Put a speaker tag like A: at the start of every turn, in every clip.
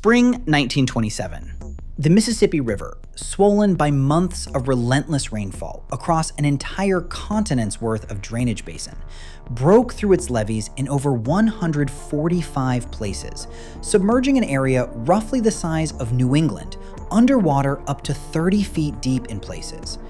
A: Spring 1927. The Mississippi River, swollen by months of relentless rainfall across an entire continent's worth of drainage basin, broke through its levees in over 145 places, submerging an area roughly the size of New England, underwater up to 30 feet deep in places.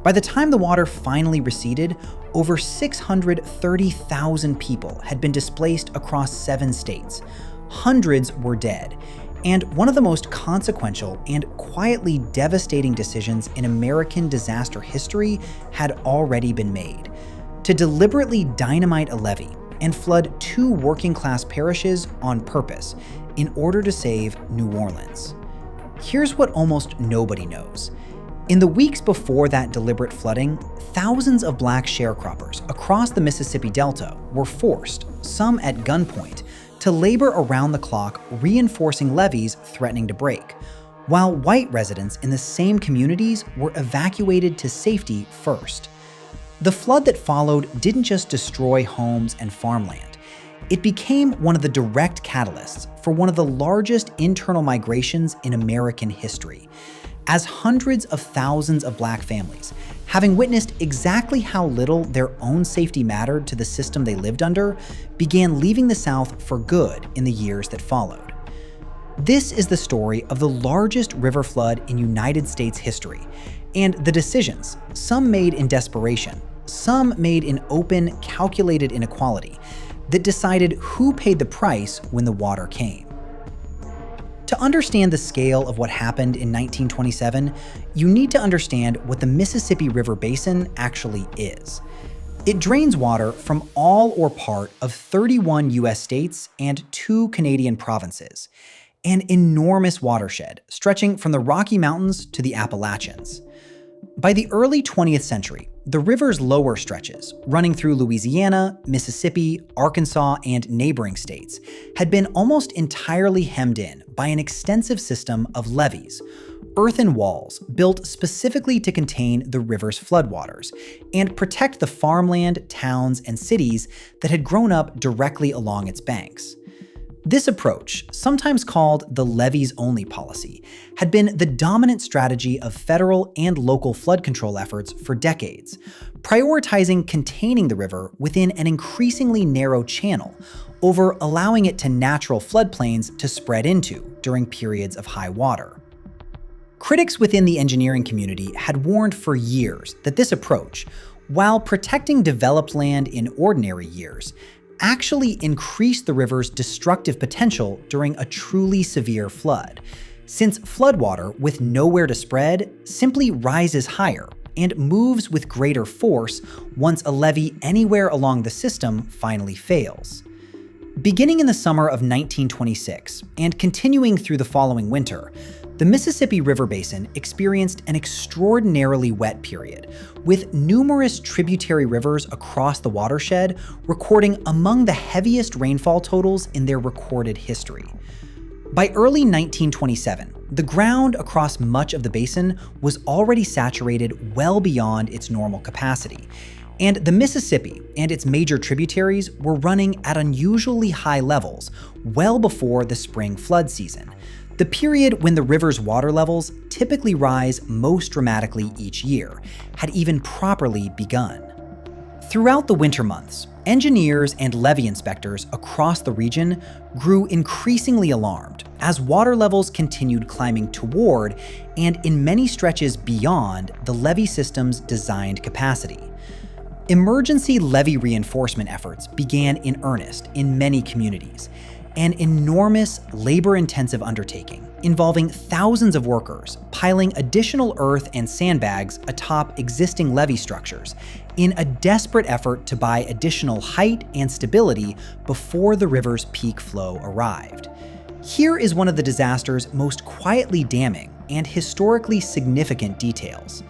A: By the time the water finally receded, over 630,000 people had been displaced across 7 states. Hundreds were dead, and one of the most consequential and quietly devastating decisions in American disaster history had already been made: to deliberately dynamite a levee and flood 2 working-class parishes on purpose in order to save New Orleans. Here's what almost nobody knows. In the weeks before that deliberate flooding, thousands of black sharecroppers across the Mississippi Delta were forced, some at gunpoint, to labor around the clock reinforcing levees threatening to break, while white residents in the same communities were evacuated to safety first. The flood that followed didn't just destroy homes and farmland. It became one of the direct catalysts for one of the largest internal migrations in American history, as hundreds of thousands of black families, having witnessed exactly how little their own safety mattered to the system they lived under, began leaving the South for good in the years that followed. This is the story of the largest river flood in United States history, and the decisions, some made in desperation, some made in open, calculated inequality, that decided who paid the price when the water came. To understand the scale of what happened in 1927, you need to understand what the Mississippi River Basin actually is. It drains water from all or part of 31 US states and 2 Canadian provinces, an enormous watershed stretching from the Rocky Mountains to the Appalachians. By the early 20th century, the river's lower stretches, running through Louisiana, Mississippi, Arkansas, and neighboring states, had been almost entirely hemmed in by an extensive system of levees, earthen walls built specifically to contain the river's floodwaters and protect the farmland, towns, and cities that had grown up directly along its banks. This approach, sometimes called the levees-only policy, had been the dominant strategy of federal and local flood control efforts for decades, prioritizing containing the river within an increasingly narrow channel over allowing it to natural floodplains to spread into during periods of high water. Critics within the engineering community had warned for years that this approach, while protecting developed land in ordinary years, actually increased the river's destructive potential during a truly severe flood, since floodwater with nowhere to spread simply rises higher and moves with greater force once a levee anywhere along the system finally fails. Beginning in the summer of 1926 and continuing through the following winter, the Mississippi River Basin experienced an extraordinarily wet period, with numerous tributary rivers across the watershed recording among the heaviest rainfall totals in their recorded history. By early 1927, the ground across much of the basin was already saturated well beyond its normal capacity, and the Mississippi and its major tributaries were running at unusually high levels well before the spring flood season, the period when the river's water levels typically rise most dramatically each year, had even properly begun. Throughout the winter months, engineers and levee inspectors across the region grew increasingly alarmed as water levels continued climbing toward, and in many stretches beyond, the levee system's designed capacity. Emergency levee reinforcement efforts began in earnest in many communities, an enormous, labor-intensive undertaking involving thousands of workers piling additional earth and sandbags atop existing levee structures in a desperate effort to buy additional height and stability before the river's peak flow arrived. Here is one of the disaster's most quietly damning and historically significant details.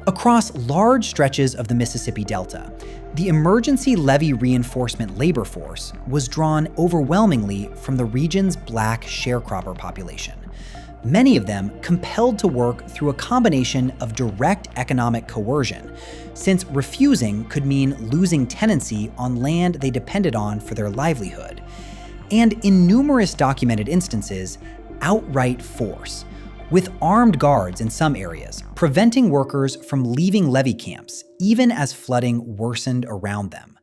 A: Across large stretches of the Mississippi Delta, the emergency levee reinforcement labor force was drawn overwhelmingly from the region's black sharecropper population, many of them compelled to work through a combination of direct economic coercion, since refusing could mean losing tenancy on land they depended on for their livelihood, and in numerous documented instances, outright force, with armed guards in some areas, preventing workers from leaving levee camps even as flooding worsened around them.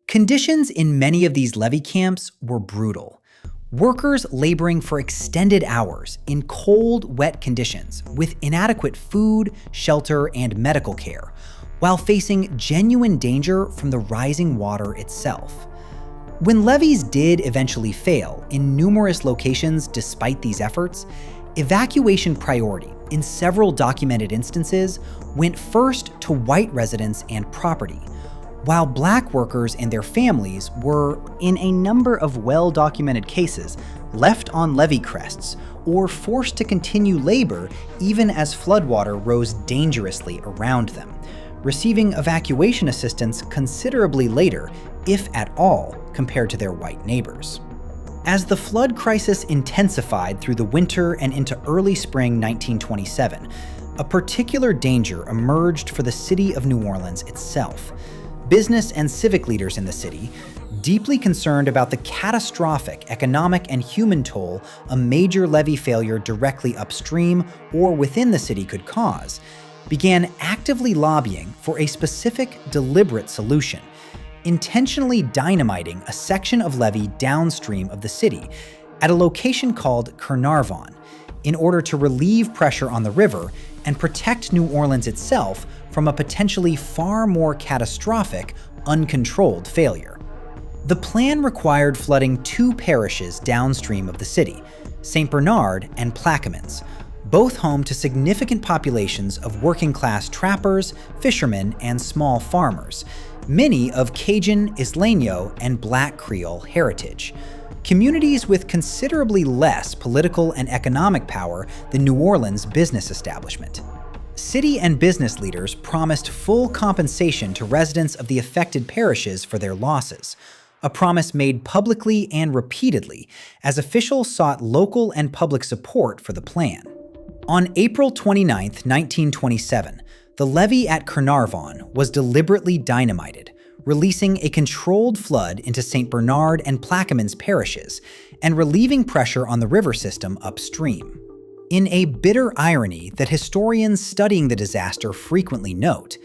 A: Conditions in many of these levee camps were brutal. Workers laboring for extended hours in cold, wet conditions with inadequate food, shelter, and medical care, while facing genuine danger from the rising water itself. When levees did eventually fail in numerous locations despite these efforts, evacuation priority in several documented instances went first to white residents and property, while black workers and their families were, in a number of well-documented cases, left on levee crests or forced to continue labor even as floodwater rose dangerously around them, receiving evacuation assistance considerably later, if at all, compared to their white neighbors. As the flood crisis intensified through the winter and into early spring 1927, a particular danger emerged for the city of New Orleans itself. Business and civic leaders in the city, deeply concerned about the catastrophic economic and human toll a major levee failure directly upstream or within the city could cause, began actively lobbying for a specific, deliberate solution, intentionally dynamiting a section of levee downstream of the city at a location called Caernarvon in order to relieve pressure on the river and protect New Orleans itself from a potentially far more catastrophic, uncontrolled failure. The plan required flooding two parishes downstream of the city, St. Bernard and Plaquemines, both home to significant populations of working-class trappers, fishermen, and small farmers, many of Cajun, Isleño, and Black Creole heritage, communities with considerably less political and economic power than New Orleans' business establishment. City and business leaders promised full compensation to residents of the affected parishes for their losses, a promise made publicly and repeatedly as officials sought local and public support for the plan. On April 29, 1927, the levee at Caernarvon was deliberately dynamited, releasing a controlled flood into St. Bernard and Plaquemines parishes and relieving pressure on the river system upstream. In a bitter irony that historians studying the disaster frequently note,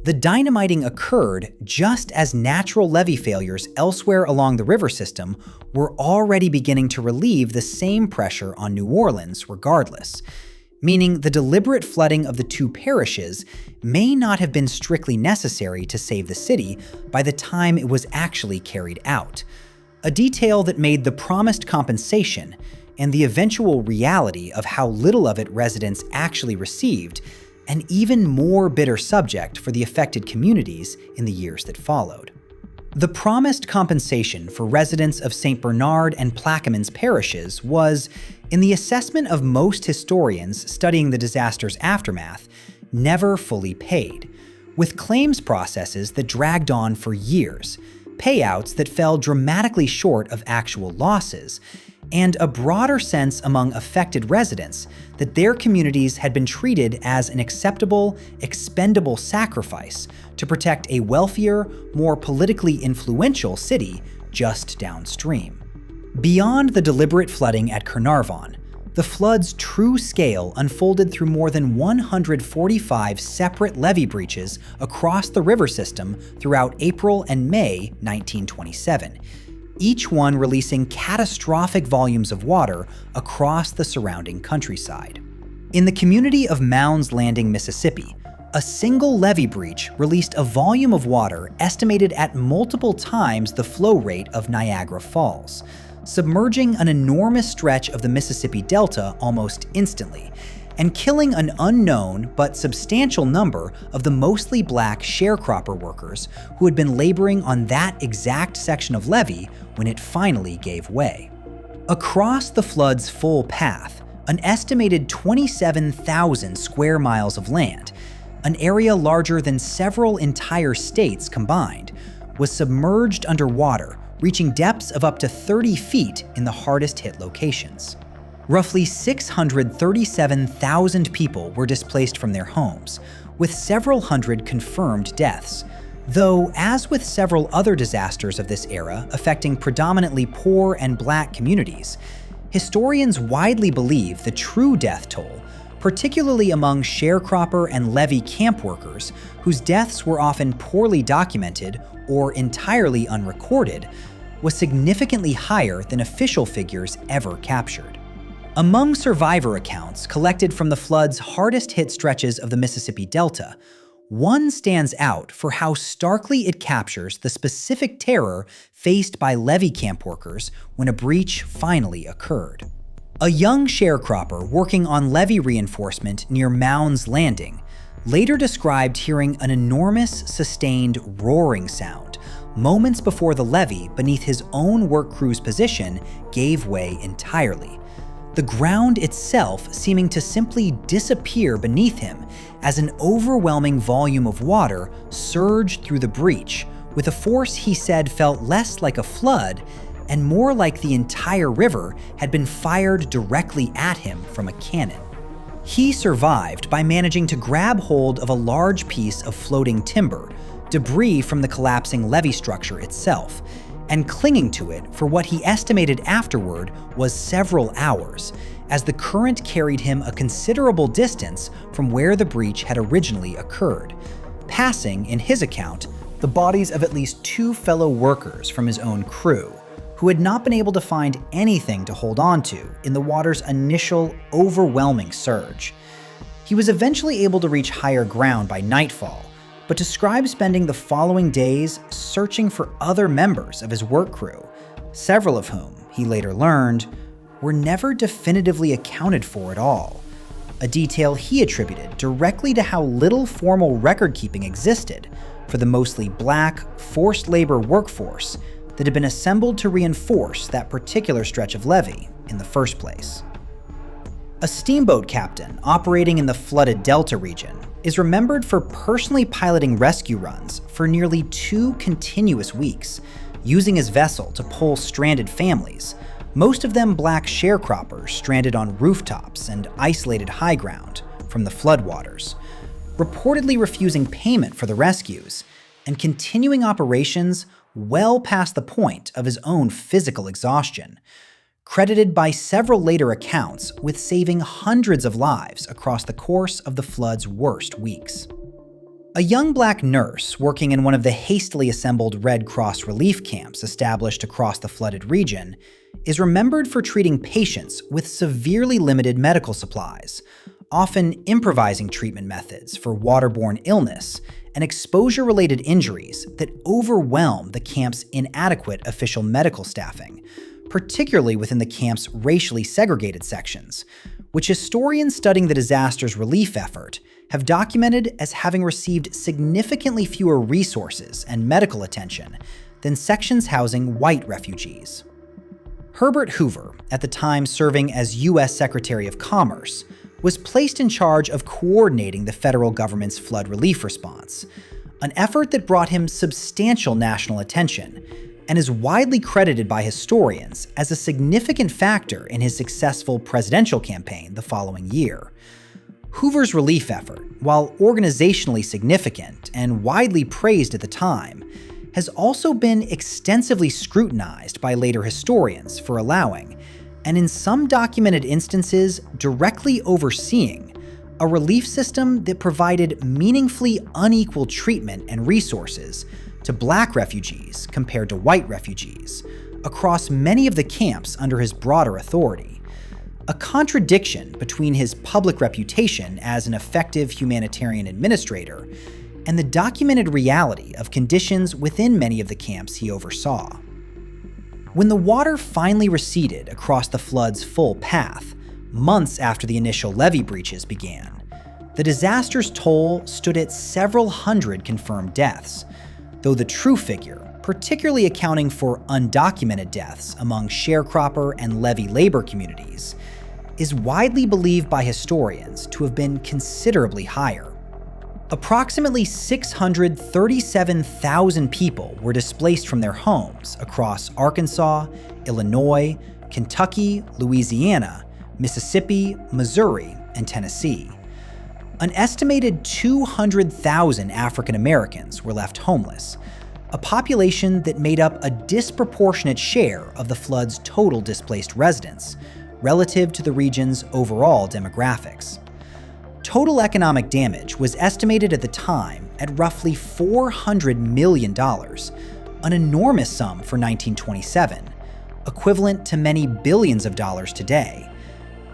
A: the dynamiting occurred just as natural levee failures elsewhere along the river system were already beginning to relieve the same pressure on New Orleans regardless, meaning the deliberate flooding of the two parishes may not have been strictly necessary to save the city by the time it was actually carried out, a detail that made the promised compensation and the eventual reality of how little of it residents actually received an even more bitter subject for the affected communities in the years that followed. The promised compensation for residents of St. Bernard and Plaquemines parishes was, in the assessment of most historians studying the disaster's aftermath, never fully paid, with claims processes that dragged on for years, payouts that fell dramatically short of actual losses, and a broader sense among affected residents that their communities had been treated as an acceptable, expendable sacrifice to protect a wealthier, more politically influential city just downstream. Beyond the deliberate flooding at Caernarvon, the flood's true scale unfolded through more than 145 separate levee breaches across the river system throughout April and May 1927, each one releasing catastrophic volumes of water across the surrounding countryside. In the community of Mounds Landing, Mississippi, a single levee breach released a volume of water estimated at multiple times the flow rate of Niagara Falls, submerging an enormous stretch of the Mississippi Delta almost instantly, and killing an unknown but substantial number of the mostly black sharecropper workers who had been laboring on that exact section of levee when it finally gave way. Across the flood's full path, an estimated 27,000 square miles of land, an area larger than several entire states combined, was submerged underwater, reaching depths of up to 30 feet in the hardest hit locations. Roughly 637,000 people were displaced from their homes, with several hundred confirmed deaths. Though, as with several other disasters of this era affecting predominantly poor and black communities, Historians widely believe the true death toll, particularly among sharecropper and levee camp workers, whose deaths were often poorly documented or entirely unrecorded, was significantly higher than official figures ever captured. Among survivor accounts collected from the flood's hardest-hit stretches of the Mississippi Delta, one stands out for how starkly it captures the specific terror faced by levee camp workers when a breach finally occurred. A young sharecropper working on levee reinforcement near Mound's Landing later described hearing an enormous, sustained roaring sound moments before the levee beneath his own work crew's position gave way entirely, the ground itself seeming to simply disappear beneath him as an overwhelming volume of water surged through the breach with a force he said felt less like a flood and more like the entire river had been fired directly at him from a cannon. He survived by managing to grab hold of a large piece of floating timber, debris from the collapsing levee structure itself, and clinging to it for what he estimated afterward was several hours, as the current carried him a considerable distance from where the breach had originally occurred, passing, in his account, the bodies of at least 2 fellow workers from his own crew, who had not been able to find anything to hold on to in the water's initial, overwhelming surge. He was eventually able to reach higher ground by nightfall, but described spending the following days searching for other members of his work crew, several of whom, he later learned, were never definitively accounted for at all, a detail he attributed directly to how little formal record-keeping existed for the mostly black, forced labor workforce that had been assembled to reinforce that particular stretch of levee in the first place. A steamboat captain operating in the flooded Delta region is remembered for personally piloting rescue runs for nearly 2 continuous weeks, using his vessel to pull stranded families, most of them black sharecroppers stranded on rooftops and isolated high ground from the floodwaters, reportedly refusing payment for the rescues and continuing operations well past the point of his own physical exhaustion, credited by several later accounts with saving hundreds of lives across the course of the flood's worst weeks. A young black nurse working in one of the hastily assembled Red Cross relief camps established across the flooded region is remembered for treating patients with severely limited medical supplies, often improvising treatment methods for waterborne illness and exposure-related injuries that overwhelm the camp's inadequate official medical staffing, particularly within the camp's racially segregated sections, which historians studying the disaster's relief effort have documented as having received significantly fewer resources and medical attention than sections housing white refugees. Herbert Hoover, at the time serving as U.S. Secretary of Commerce, was placed in charge of coordinating the federal government's flood relief response, an effort that brought him substantial national attention and is widely credited by historians as a significant factor in his successful presidential campaign the following year. Hoover's relief effort, while organizationally significant and widely praised at the time, has also been extensively scrutinized by later historians for allowing, and in some documented instances directly overseeing, a relief system that provided meaningfully unequal treatment and resources to black refugees compared to white refugees across many of the camps under his broader authority, a contradiction between his public reputation as an effective humanitarian administrator and the documented reality of conditions within many of the camps he oversaw. When the water finally receded across the flood's full path, months after the initial levee breaches began, the disaster's toll stood at several hundred confirmed deaths, though the true figure, particularly accounting for undocumented deaths among sharecropper and levee labor communities, is widely believed by historians to have been considerably higher. Approximately 637,000 people were displaced from their homes across Arkansas, Illinois, Kentucky, Louisiana, Mississippi, Missouri, and Tennessee. An estimated 200,000 African Americans were left homeless, a population that made up a disproportionate share of the flood's total displaced residents, relative to the region's overall demographics. Total economic damage was estimated at the time at roughly $400 million, an enormous sum for 1927, equivalent to many billions of dollars today,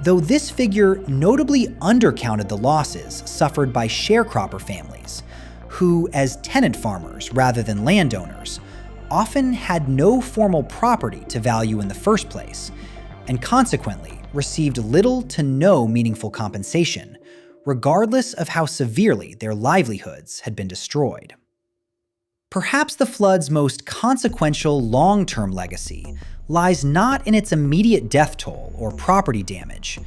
A: though this figure notably undercounted the losses suffered by sharecropper families, who, as tenant farmers rather than landowners, often had no formal property to value in the first place, and consequently received little to no meaningful compensation, regardless of how severely their livelihoods had been destroyed. Perhaps the flood's most consequential long-term legacy lies not in its immediate death toll or property damage,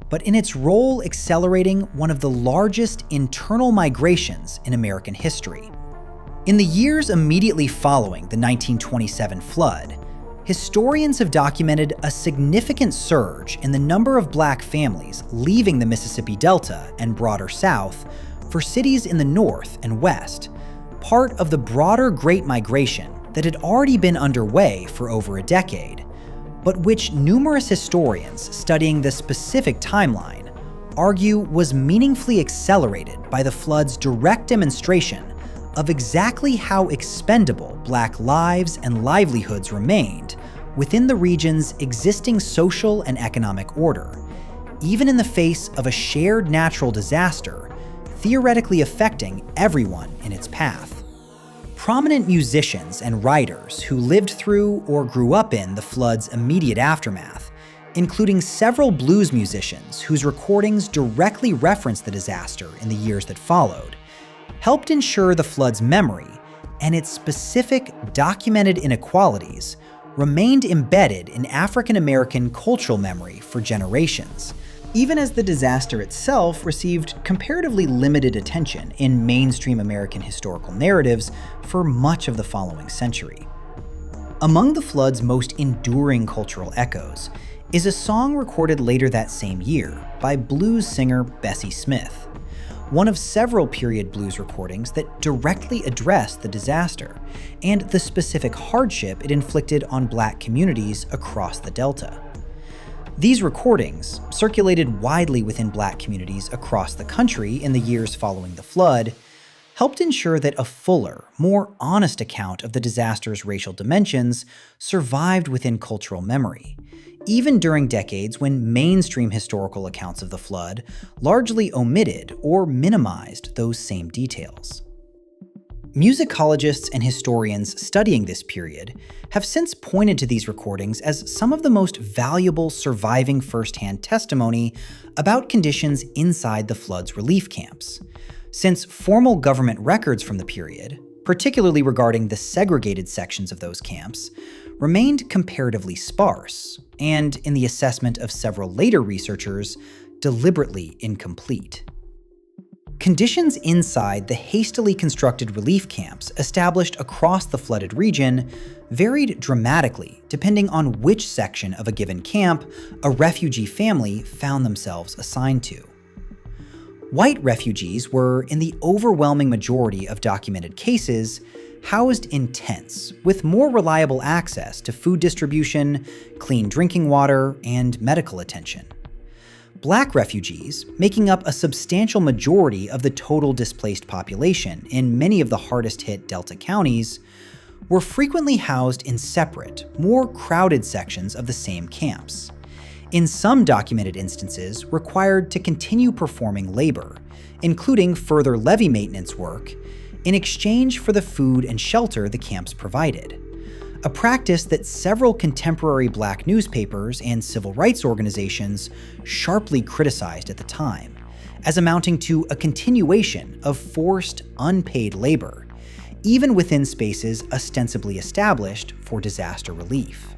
A: but in its role accelerating one of the largest internal migrations in American history. In the years immediately following the 1927 flood, historians have documented a significant surge in the number of Black families leaving the Mississippi Delta and broader South for cities in the North and West, part of the broader Great Migration that had already been underway for over a decade, but which numerous historians studying the specific timeline argue was meaningfully accelerated by the flood's direct demonstration of exactly how expendable Black lives and livelihoods remained within the region's existing social and economic order, even in the face of a shared natural disaster theoretically affecting everyone in its path. Prominent musicians and writers who lived through or grew up in the flood's immediate aftermath, including several blues musicians whose recordings directly reference the disaster in the years that followed, helped ensure the flood's memory and its specific documented inequalities remained embedded in African American cultural memory for generations, even as the disaster itself received comparatively limited attention in mainstream American historical narratives for much of the following century. Among the flood's most enduring cultural echoes is a song recorded later that same year by blues singer Bessie Smith, one of several period blues recordings that directly addressed the disaster and the specific hardship it inflicted on Black communities across the Delta. These recordings, circulated widely within Black communities across the country in the years following the flood, helped ensure that a fuller, more honest account of the disaster's racial dimensions survived within cultural memory, even during decades when mainstream historical accounts of the flood largely omitted or minimized those same details. Musicologists and historians studying this period have since pointed to these recordings as some of the most valuable surviving firsthand testimony about conditions inside the flood's relief camps, since formal government records from the period, particularly regarding the segregated sections of those camps, remained comparatively sparse, and, in the assessment of several later researchers, deliberately incomplete. Conditions inside the hastily constructed relief camps established across the flooded region varied dramatically depending on which section of a given camp a refugee family found themselves assigned to. White refugees were, in the overwhelming majority of documented cases, housed in tents with more reliable access to food distribution, clean drinking water, and medical attention. Black refugees, making up a substantial majority of the total displaced population in many of the hardest-hit Delta counties, were frequently housed in separate, more crowded sections of the same camps. In some documented instances, required to continue performing labor, including further levee maintenance work, in exchange for the food and shelter the camps provided, a practice that several contemporary Black newspapers and civil rights organizations sharply criticized at the time, as amounting to a continuation of forced, unpaid labor, even within spaces ostensibly established for disaster relief.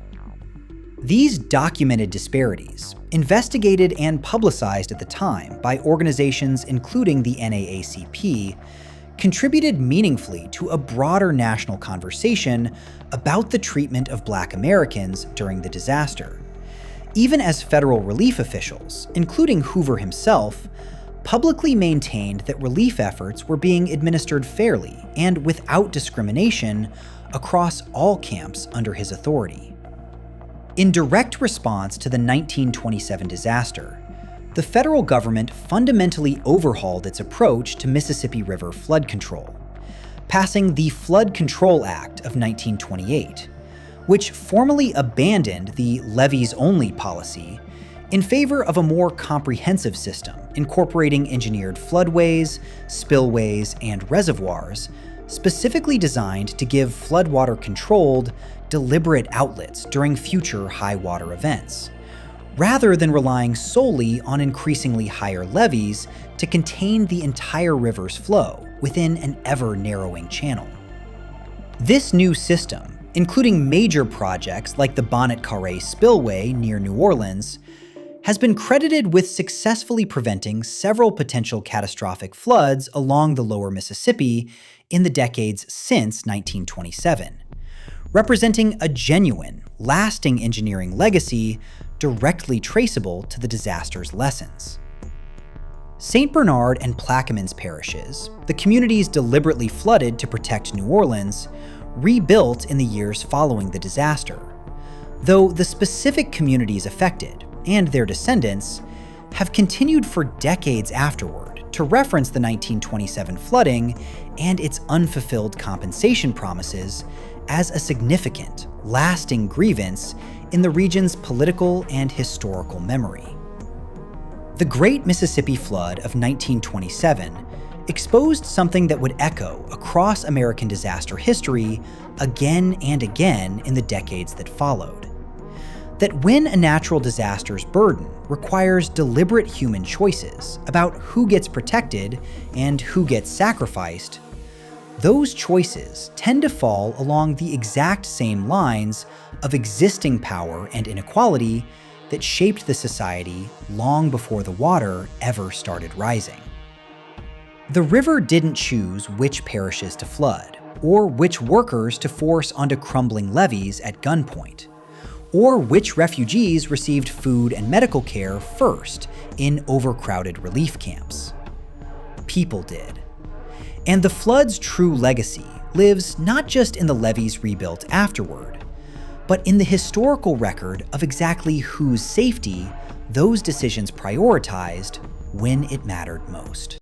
A: These documented disparities, investigated and publicized at the time by organizations including the NAACP, contributed meaningfully to a broader national conversation about the treatment of Black Americans during the disaster, even as federal relief officials, including Hoover himself, publicly maintained that relief efforts were being administered fairly and without discrimination across all camps under his authority. In direct response to the 1927 disaster, the federal government fundamentally overhauled its approach to Mississippi River flood control, passing the Flood Control Act of 1928, which formally abandoned the levees-only policy in favor of a more comprehensive system incorporating engineered floodways, spillways, and reservoirs specifically designed to give floodwater-controlled, deliberate outlets during future high water events, rather than relying solely on increasingly higher levees to contain the entire river's flow within an ever-narrowing channel. This new system, including major projects like the Bonnet Carré spillway near New Orleans, has been credited with successfully preventing several potential catastrophic floods along the lower Mississippi in the decades since 1927, representing a genuine, lasting engineering legacy directly traceable to the disaster's lessons. St. Bernard and Plaquemines parishes, the communities deliberately flooded to protect New Orleans, rebuilt in the years following the disaster, though the specific communities affected, and their descendants, have continued for decades afterward to reference the 1927 flooding and its unfulfilled compensation promises as a significant, lasting grievance in the region's political and historical memory. The Great Mississippi Flood of 1927 exposed something that would echo across American disaster history again and again in the decades that followed. That when a natural disaster's burden requires deliberate human choices about who gets protected and who gets sacrificed, those choices tend to fall along the exact same lines of existing power and inequality that shaped the society long before the water ever started rising. The river didn't choose which parishes to flood, or which workers to force onto crumbling levees at gunpoint, or which refugees received food and medical care first in overcrowded relief camps. People did. And the flood's true legacy lives not just in the levees rebuilt afterward, but in the historical record of exactly whose safety those decisions prioritized when it mattered most.